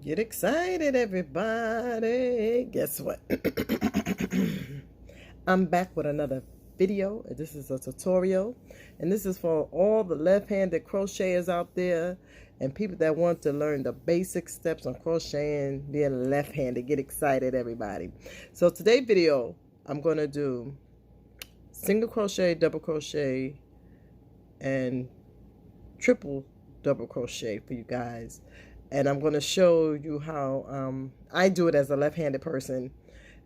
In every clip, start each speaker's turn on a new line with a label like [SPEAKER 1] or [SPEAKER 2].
[SPEAKER 1] Get excited, everybody. Guess what? I'm back with another video. This is a tutorial, and this is for all the left-handed crocheters out there and people that want to learn the basic steps on crocheting being left-handed. Get excited, everybody. So today's video, I'm going to do single crochet, double crochet, and triple double crochet for you guys. And I'm going to show you how I do it as a left-handed person.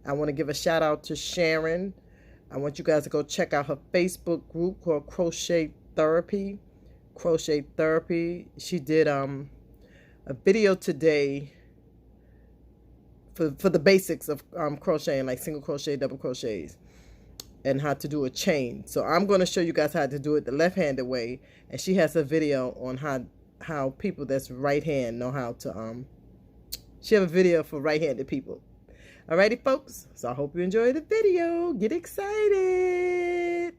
[SPEAKER 1] I want to give a shout out to Sharon. I want you guys to go check out her Facebook group called Crochet Therapy. Crochet Therapy. She did a video today for the basics of crocheting, like single crochet, double crochets, and how to do a chain. So I'm going to show you guys how to do it the left-handed way. And she has a video on how people that's right hand know how to she have a video for right-handed people. Alrighty folks, so I hope you enjoy the video. Get excited.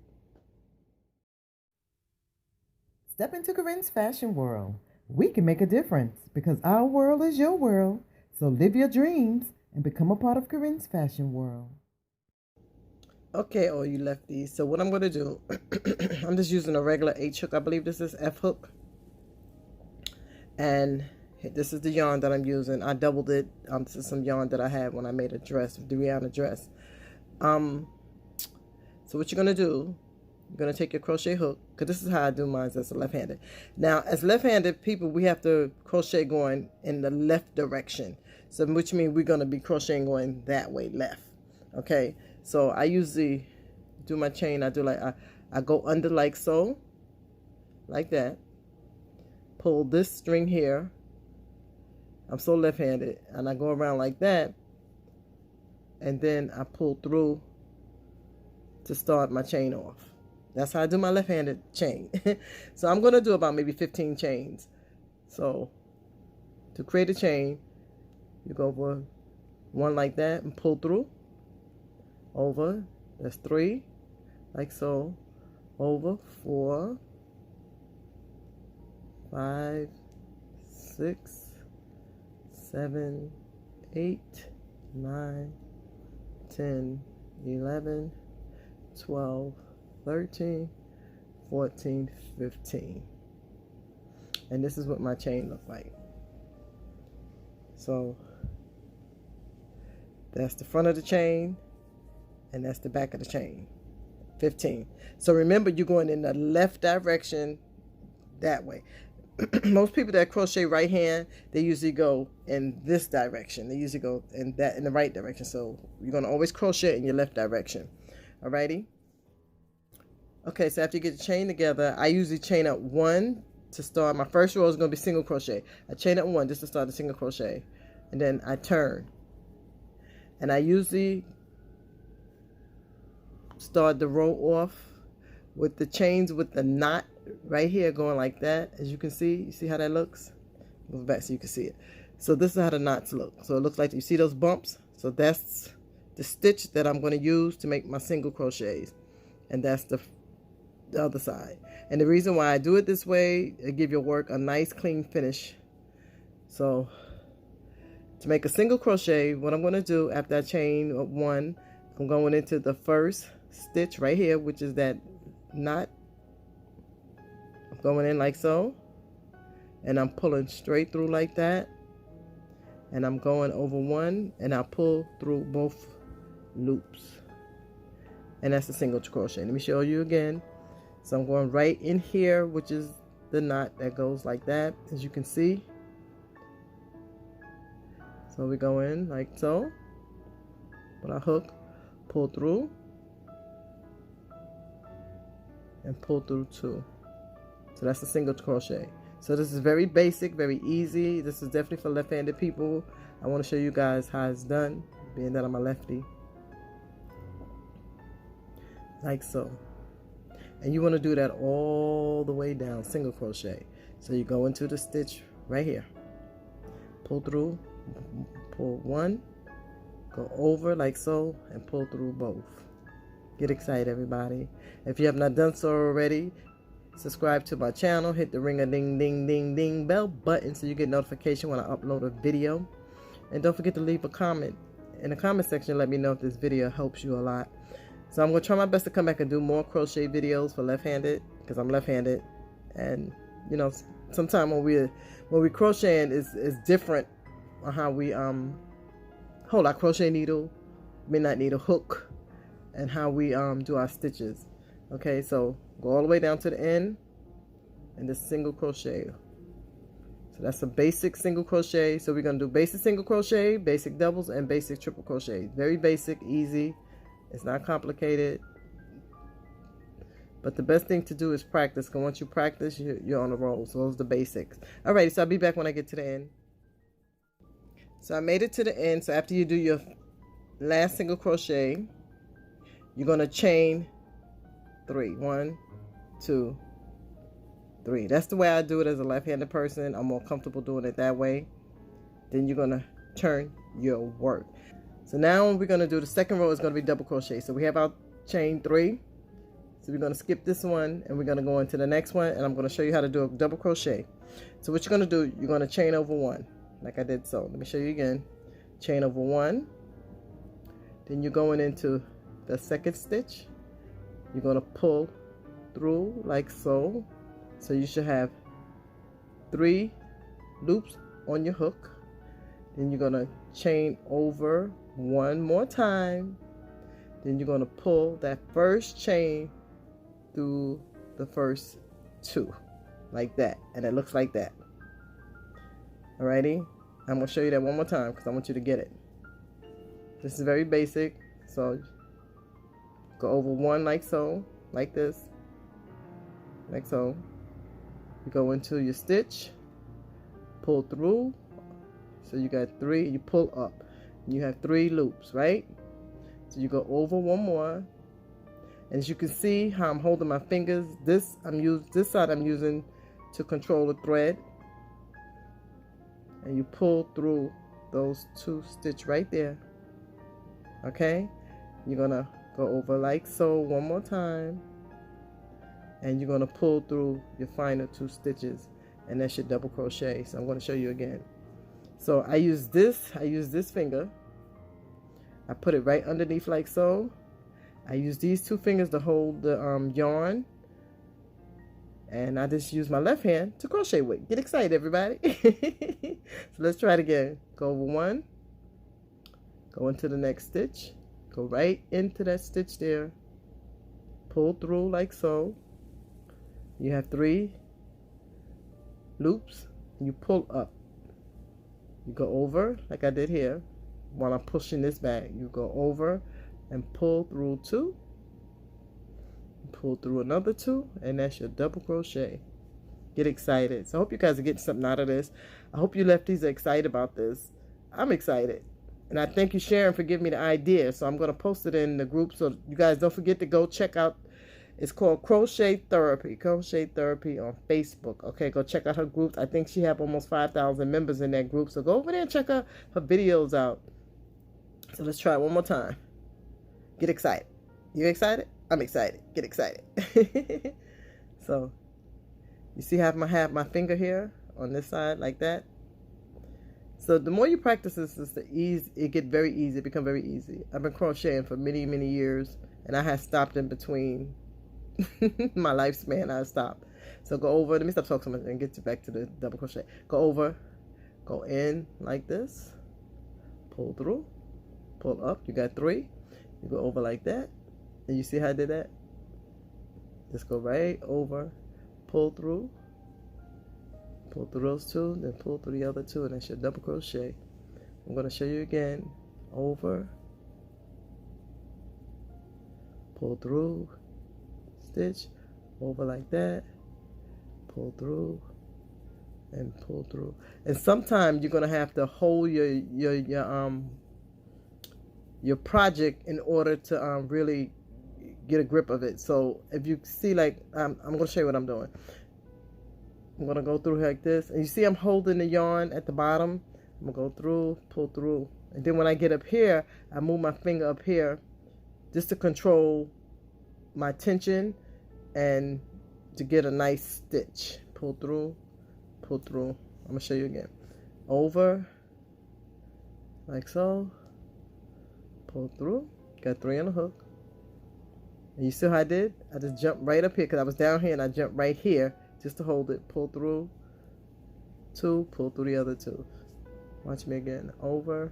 [SPEAKER 1] Step into Corinne's fashion world. We can make a difference because our world is your world. So live your dreams and become a part of Corinne's fashion world. Okay, all you lefties, so what I'm going to do, I'm just using a regular H hook. I believe this is F hook. And this is the yarn that I'm using. I doubled it. This is some yarn that I had when I made a dress, the Rihanna dress. So what you're going to do, you're going to take your crochet hook, because this is how I do mine as a left-handed. Now, as left-handed people, we have to crochet going in the left direction. So which means we're going to be crocheting going that way, left. Okay, so I usually do my chain. I do like, I go under like so, like that. Pull this string here. I'm so left-handed, and I go around like that, and then I pull through to start my chain off. That's how I do my left-handed chain. So I'm going to do about maybe 15 chains. So to create a chain, you go over one like that and pull through, over, that's 3, like so, over, 4, 5, 6, 7, 8, 9, 10, 11, 12, 13, 14, 15. And this is what my chain looked like. So that's the front of the chain, and that's the back of the chain. 15. So remember, you're going in the left direction that way. Most people that crochet right hand, they usually go in this direction. They usually go in the right direction. So you're going to always crochet in your left direction. Alrighty. Okay, so after you get the chain together, I usually chain up 1 to start. My first row is going to be single crochet. I chain up 1 just to start the single crochet, and then I turn. And I usually start the row off with the chains with the knot right here going like that. As you can see, you see how that looks? Move back so you can see it. So this is how the knots look. So it looks like, you see those bumps? So that's the stitch that I'm going to use to make my single crochets, and that's the other side. And the reason why I do it this way, it give your work a nice clean finish. So to make a single crochet, what I'm going to do after I chain 1, I'm going into the first stitch right here, which is that knot. I'm going in like so, and I'm pulling straight through like that, and I'm going over 1, and I pull through both loops, and that's a single crochet. Let me show you again. So I'm going right in here, which is the knot that goes like that, as you can see. So we go in like so, put our hook, pull through, and pull through 2. So that's a single crochet. So this is very basic, very easy. This is definitely for left-handed people. I want to show you guys how it's done, being that I'm a lefty. Like so. And you want to do that all the way down, single crochet. So you go into the stitch right here, pull through, pull 1, go over like so, and pull through both. Get excited, everybody. If you have not done so already, subscribe to my channel, hit the ring-a-ding-ding-ding-ding bell button so you get notification when I upload a video. And don't forget to leave a comment in the comment section. Let me know if this video helps you a lot. So I'm going to try my best to come back and do more crochet videos for left-handed, because I'm left-handed. And you know, sometimes when we crocheting is different on how we hold our crochet needle, midnight needle, hook, and how we do our stitches. Okay, so go all the way down to the end and just single crochet. So that's a basic single crochet. So we're going to do basic single crochet, basic doubles, and basic triple crochet. Very basic, easy. It's not complicated. But the best thing to do is practice, because once you practice, you're on a roll. So those are the basics. Alrighty, so I'll be back when I get to the end. So I made it to the end. So after you do your last single crochet, you're going to chain 3. 1, 2, 3. That's the way I do it as a left-handed person. I'm more comfortable doing it that way. Then you're going to turn your work. So now we're going to do the second row is going to be double crochet. So we have our chain 3. So we're going to skip this one and we're going to go into the next one, and I'm going to show you how to do a double crochet. So what you're going to do, you're going to chain over 1 like I did. So let me show you again. Chain over 1. Then you're going into the second stitch. You're going to pull through like so. So you should have 3 loops on your hook. Then you're going to chain over 1 more time. Then you're going to pull that first chain through the first 2 like that, and it looks like that. Alrighty, I'm going to show you that one more time because I want you to get it. This is very basic. So go over 1 like so, like this, like so. You go into your stitch, pull through. So you got 3, you pull up, you have 3 loops, right? So you go over 1 more, and as you can see how I'm holding my fingers, this side I'm using to control the thread, and you pull through those 2 stitch right there. Okay, you're gonna go over like so 1 more time, and you're gonna pull through your final 2 stitches, and that's your double crochet. So I'm going to show you again. So I use this finger. I put it right underneath like so. I use these 2 fingers to hold the yarn, and I just use my left hand to crochet with. Get excited, everybody. So let's try it again. Go over 1, go into the next stitch, go right into that stitch there, pull through like so. You have 3 loops, you pull up, you go over like I did here. While I'm pushing this back, you go over and pull through 2, pull through another 2, and that's your double crochet. Get excited. So I hope you guys are getting something out of this. I hope you lefties are excited about this. I'm excited, and I thank you, Sharon, for giving me the idea. So I'm going to post it in the group, so you guys don't forget to go check out. It's called Crochet Therapy on Facebook. Okay, go check out her group. I think she have almost 5,000 members in that group, so go over there and check her videos out. So let's try it one more time. Get excited. You excited? I'm excited. Get excited. So you see how I have my finger here on this side like that. So the more you practice this, it get very easy. It become very easy. I've been crocheting for many years, and I had stopped in between my lifespan. I stopped. So go over. Let me stop talking so much and get you back to the double crochet. Go over, go in like this, pull through, pull up. You got 3. You go over like that, and you see how I did that? Just go right over, pull through those 2, then pull through the other 2, and that's your double crochet. I'm going to show you again. Over, pull through, stitch, over like that, pull through, and pull through. And sometimes you're going to have to hold your project in order to really get a grip of it. So if you see, like, I'm going to show you what I'm doing. I'm going to go through like this, and you see I'm holding the yarn at the bottom. I'm going to go through, pull through, and then when I get up here, I move my finger up here just to control my tension and to get a nice stitch. Pull through, pull through. I'm gonna show you again. Over, like so. Pull through. Got 3 on the hook. And you see how I did? I just jumped right up here because I was down here and I jumped right here just to hold it. Pull through 2, pull through the other 2. Watch me again. Over.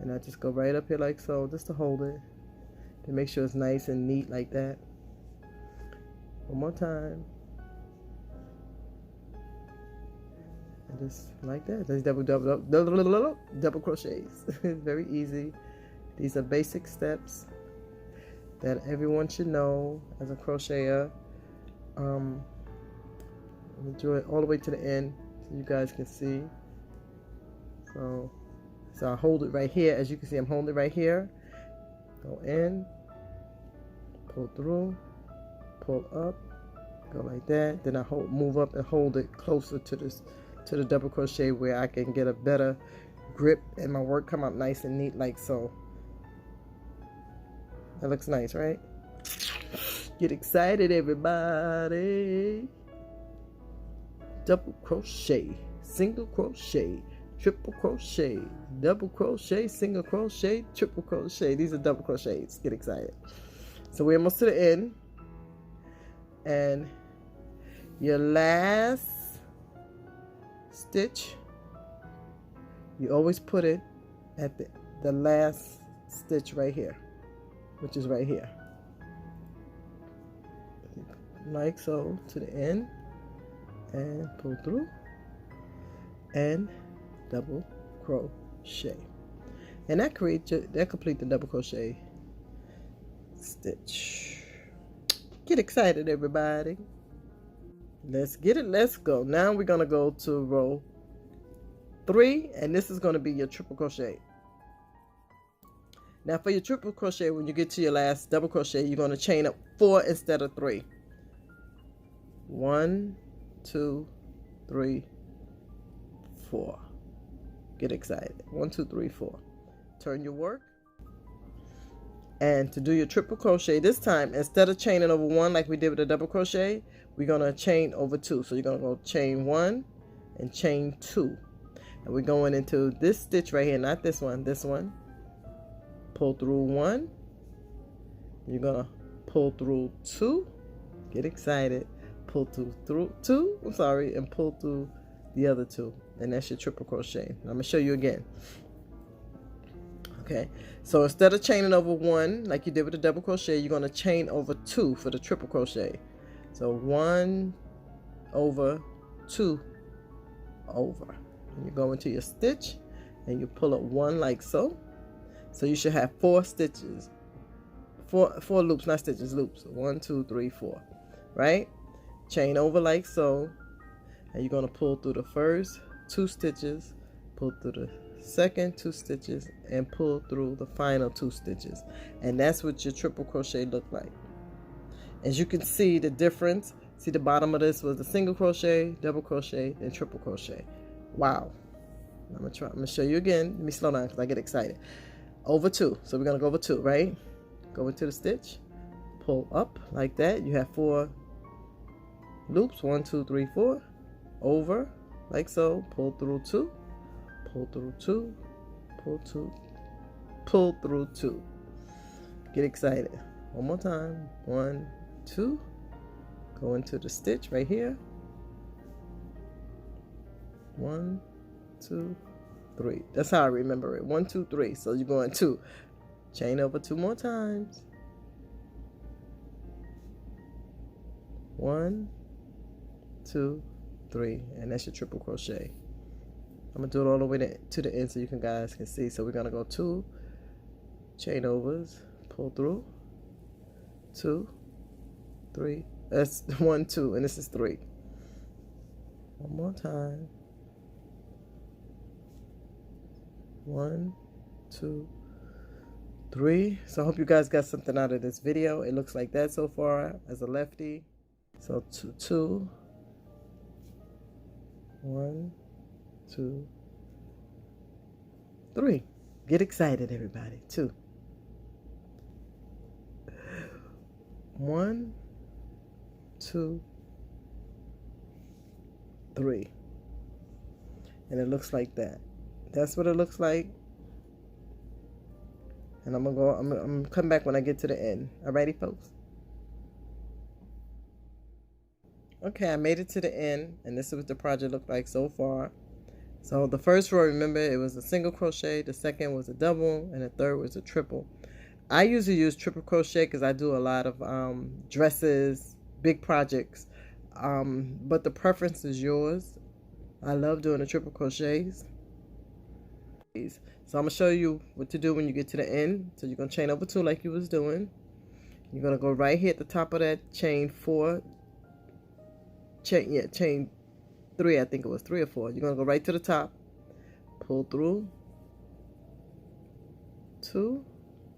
[SPEAKER 1] And I just go right up here like so just to hold it. To make sure it's nice and neat like that. One more time. And just like that. There's double crochets. It's very easy. These are basic steps that everyone should know as a crocheter. Let me do it all the way to the end so you guys can see. So I hold it right here. As you can see, I'm holding it right here. Go in, pull through, pull up, go like that. Then I move up and hold it closer to the double crochet where I can get a better grip and my work come out nice and neat like so. That looks nice, right? Get excited, everybody. Double crochet, single crochet, triple crochet, double crochet, single crochet, triple crochet. These are double crochets. Get excited. So we're almost to the end. And your last stitch, you always put it at the last stitch right here, which is right here. Like so to the end. And pull through. And double crochet, and that complete the double crochet stitch. Get excited, everybody. Let's get it. Let's go. Now we're gonna go to row 3, and this is gonna be your triple crochet. Now for your triple crochet, when you get to your last double crochet, you're gonna chain up 4 instead of 3. 1, 2, 3, 4. Get excited. 1, 2, 3, 4. Turn your work. And to do your triple crochet this time, instead of chaining over 1 like we did with the double crochet, we're going to chain over 2. So you're going to go chain 1 and chain 2. And we're going into this stitch right here, not this one, this one. Pull through 1. You're going to pull through 2. Get excited. Pull through 2, I'm sorry, and pull through the other 2. And that's your triple crochet. I'm going to show you again. Okay, so instead of chaining over 1 like you did with the double crochet, you're going to chain over 2 for the triple crochet. So 1 over, 2 over. And you go into your stitch and you pull up 1 like so. So you should have 4 stitches. 4 loops, not stitches, loops. 1, 2, 3, 4. Right? Chain over like so. And you're going to pull through the first 2 stitches, pull through the second 2 stitches, and pull through the final 2 stitches. And that's what your triple crochet look like. As you can see the difference, see the bottom of this was a single crochet, double crochet, and triple crochet. Wow. I'm gonna show you again. Let me slow down because I get excited. Over 2. So we're gonna go over 2, right? Go into the stitch, pull up like that. You have 4 loops, 1, 2, 3, 4. Over like so, pull through 2, pull through 2, pull 2, pull through 2. Get excited. One more time. 1, 2. Go into the stitch right here. 1, 2, 3. That's how I remember it. 1, 2, 3. So you're going 2. Chain over 2 more times. 1, 2, 3, and that's your triple crochet. I'm gonna do it all the way to the end so you guys can see. So we're gonna go 2 chain overs, pull through, 2, 3. That's 1, 2, and this is 3. One more time. 1, 2, 3. So I hope you guys got something out of this video. It looks like that so far as a lefty. So 2. 1, 2, 3. Get excited, everybody. 2. 1, 2, 3. And it looks like that. That's what it looks like. And I'm gonna come back when I get to the end. Alrighty, folks? Okay, I made it to the end, and this is what the project looked like so far. So the first row, remember, it was a single crochet, the second was a double, and the third was a triple. I usually use triple crochet because I do a lot of dresses, big projects, but the preference is yours. I love doing the triple crochets. So I'm going to show you what to do when you get to the end. So you're going to chain over 2 like you was doing. You're going to go right here at the top of that chain 4. Chain 3, I think it was 3 or 4. You're going to go right to the top, pull through 2,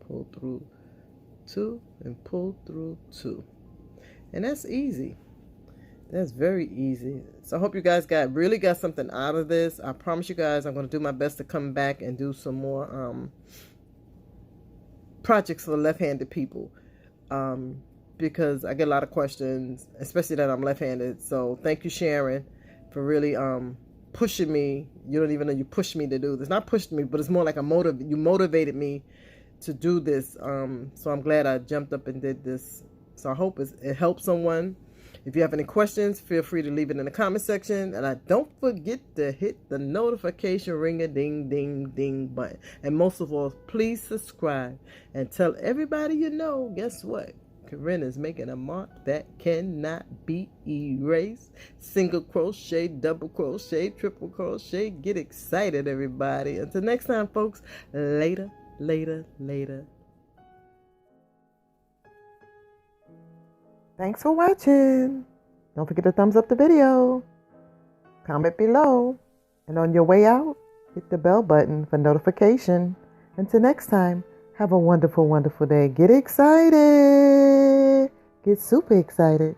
[SPEAKER 1] pull through 2, and pull through 2. And that's easy. That's very easy. So I hope you guys really got something out of this. I promise you guys I'm going to do my best to come back and do some more projects for left-handed people. Because I get a lot of questions, especially that I'm left-handed. So thank you, Sharon, for really pushing me. You don't even know you pushed me to do this. Not pushed me, but it's more like you motivated me to do this. So I'm glad I jumped up and did this. So I hope it helps someone. If you have any questions, feel free to leave it in the comment section. And don't forget to hit the notification ring-a-ding-ding-ding button. And most of all, please subscribe and tell everybody you know. Guess what? Corinne is making a mark that cannot be erased. Single crochet, double crochet, triple crochet. Get excited, everybody. Until next time, folks. Later, later, later. Thanks for watching. Don't forget to thumbs up the video. Comment below. And on your way out, hit the bell button for notification. Until next time, have a wonderful, wonderful day. Get excited. Get super excited.